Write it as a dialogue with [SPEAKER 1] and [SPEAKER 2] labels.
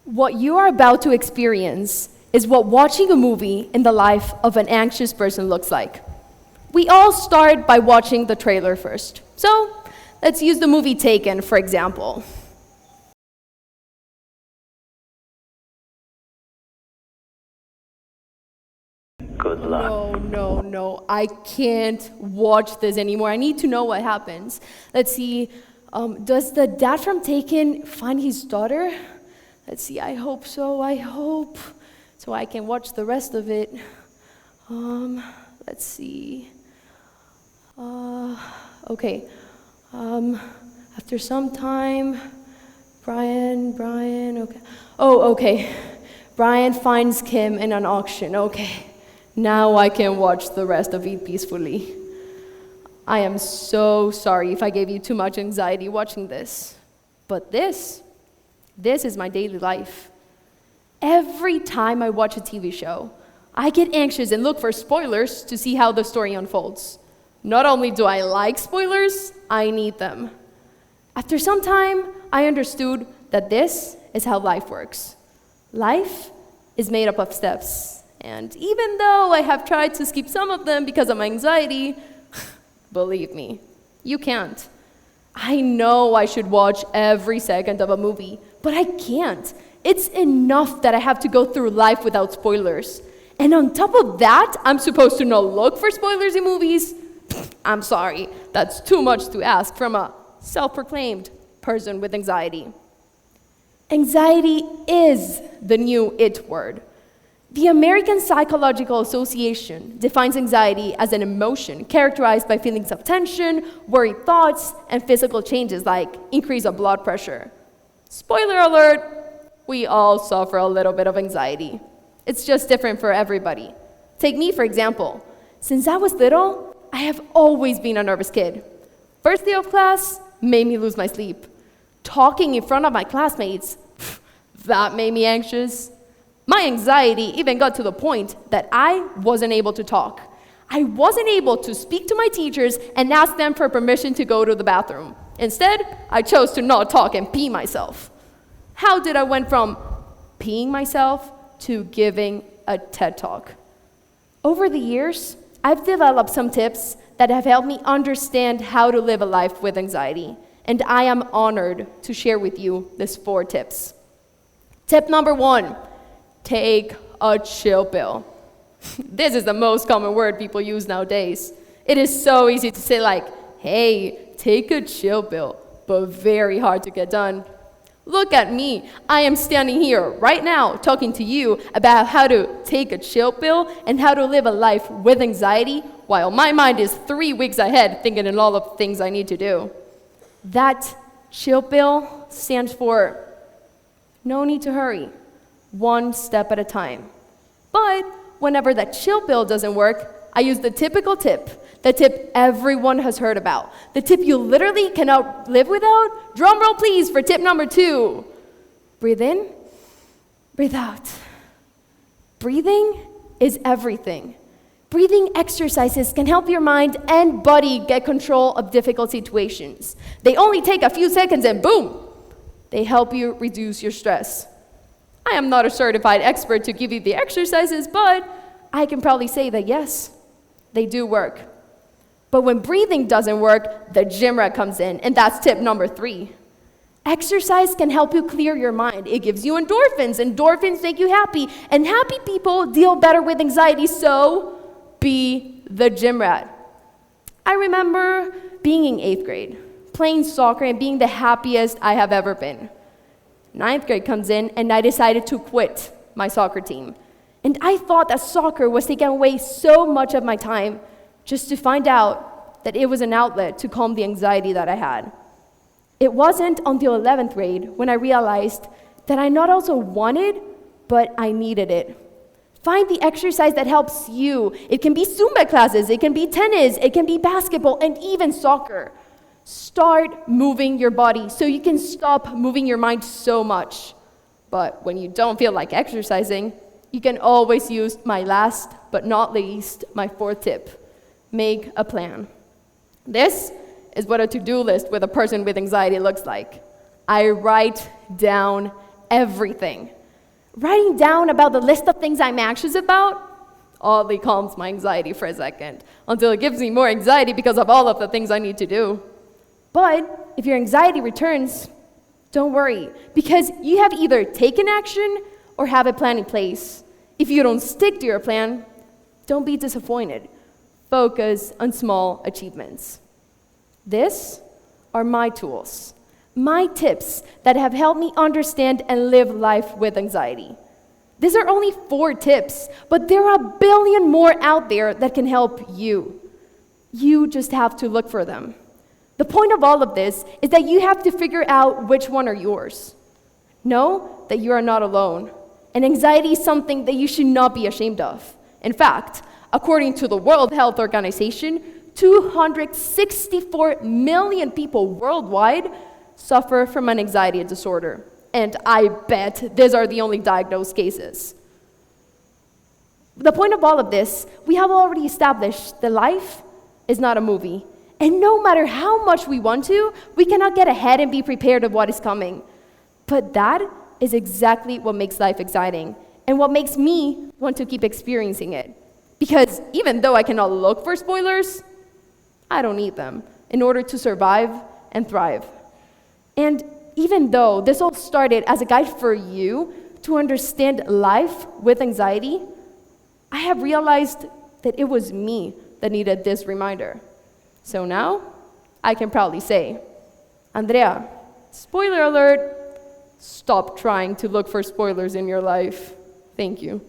[SPEAKER 1] What you are about to experience is what watching a movie in the life of an anxious person looks like. We all start by watching the trailer first. So, let's use the movie Taken, for example.
[SPEAKER 2] Good luck.
[SPEAKER 1] No, I can't watch this anymore. I need to know what happens. Let's see, does the dad from Taken find his daughter? Let's see, I hope so, so I can watch the rest of it. Let's see. Okay. After some time, Brian, okay. Oh, okay. Brian finds Kim in an auction. Okay. Now I can watch the rest of Eat Peacefully. I am so sorry if I gave you too much anxiety watching this. But this is my daily life. Every time I watch a TV show, I get anxious and look for spoilers to see how the story unfolds. Not only do I like spoilers, I need them. After some time, I understood that this is how life works. Life is made up of steps, and even though I have tried to skip some of them because of my anxiety, believe me, you can't. I know I should watch every second of a movie, but I can't. It's enough that I have to go through life without spoilers. And on top of that, I'm supposed to not look for spoilers in movies? I'm sorry, that's too much to ask from a self-proclaimed person with anxiety. Anxiety is the new it word. The American Psychological Association defines anxiety as an emotion characterized by feelings of tension, worried thoughts, and physical changes like increase of blood pressure. Spoiler alert, we all suffer a little bit of anxiety. It's just different for everybody. Take me, for example. Since I was little, I have always been a nervous kid. First day of class made me lose my sleep. Talking in front of my classmates, that made me anxious. My anxiety even got to the point that I wasn't able to talk. I wasn't able to speak to my teachers and ask them for permission to go to the bathroom. Instead, I chose to not talk and pee myself. How did I went from peeing myself to giving a TED Talk? Over the years, I've developed some tips that have helped me understand how to live a life with anxiety, and I am honored to share with you these 4 tips. Tip number 1, take a chill pill. This is the most common word people use nowadays. It is so easy to say like, hey, take a chill pill, but very hard to get done. Look at me. I am standing here right now talking to you about how to take a chill pill and how to live a life with anxiety while my mind is 3 weeks ahead thinking of all of the things I need to do. That chill pill stands for no need to hurry, one step at a time. But whenever that chill pill doesn't work, I use the typical tip, the tip everyone has heard about, the tip you literally cannot live without. Drum roll please for tip number 2. Breathe in, breathe out. Breathing is everything. Breathing exercises can help your mind and body get control of difficult situations. They only take a few seconds and boom, they help you reduce your stress. I am not a certified expert to give you the exercises, but I can probably say that yes, they do work. But when breathing doesn't work, the gym rat comes in, and that's tip number 3. Exercise can help you clear your mind. It gives you endorphins. Endorphins make you happy, and happy people deal better with anxiety, so be the gym rat. I remember being in 8th grade, playing soccer and being the happiest I have ever been. 9th grade comes in, and I decided to quit my soccer team. And I thought that soccer was taking away so much of my time, just to find out that it was an outlet to calm the anxiety that I had. It wasn't until 11th grade when I realized that I not also wanted, but I needed it. Find the exercise that helps you. It can be Zumba classes, it can be tennis, it can be basketball, and even soccer. Start moving your body so you can stop moving your mind so much. But when you don't feel like exercising, you can always use my last but not least, my 4th tip. Make a plan. This is what a to-do list with a person with anxiety looks like. I write down everything. Writing down about the list of things I'm anxious about oddly calms my anxiety for a second, until it gives me more anxiety because of all of the things I need to do. But if your anxiety returns, don't worry, because you have either taken action or have a plan in place. If you don't stick to your plan, don't be disappointed. Focus on small achievements. These are my tools, my tips that have helped me understand and live life with anxiety. These are only 4 tips, but there are a billion more out there that can help you. You just have to look for them. The point of all of this is that you have to figure out which one are yours. Know that you are not alone, and anxiety is something that you should not be ashamed of. In fact, according to the World Health Organization, 264 million people worldwide suffer from an anxiety disorder. And I bet these are the only diagnosed cases. The point of all of this, we have already established that life is not a movie. And no matter how much we want to, we cannot get ahead and be prepared of what is coming. But that is exactly what makes life exciting and what makes me want to keep experiencing it. Because even though I cannot look for spoilers, I don't need them in order to survive and thrive. And even though this all started as a guide for you to understand life with anxiety, I have realized that it was me that needed this reminder. So now, I can proudly say, Andrea, spoiler alert, stop trying to look for spoilers in your life. Thank you.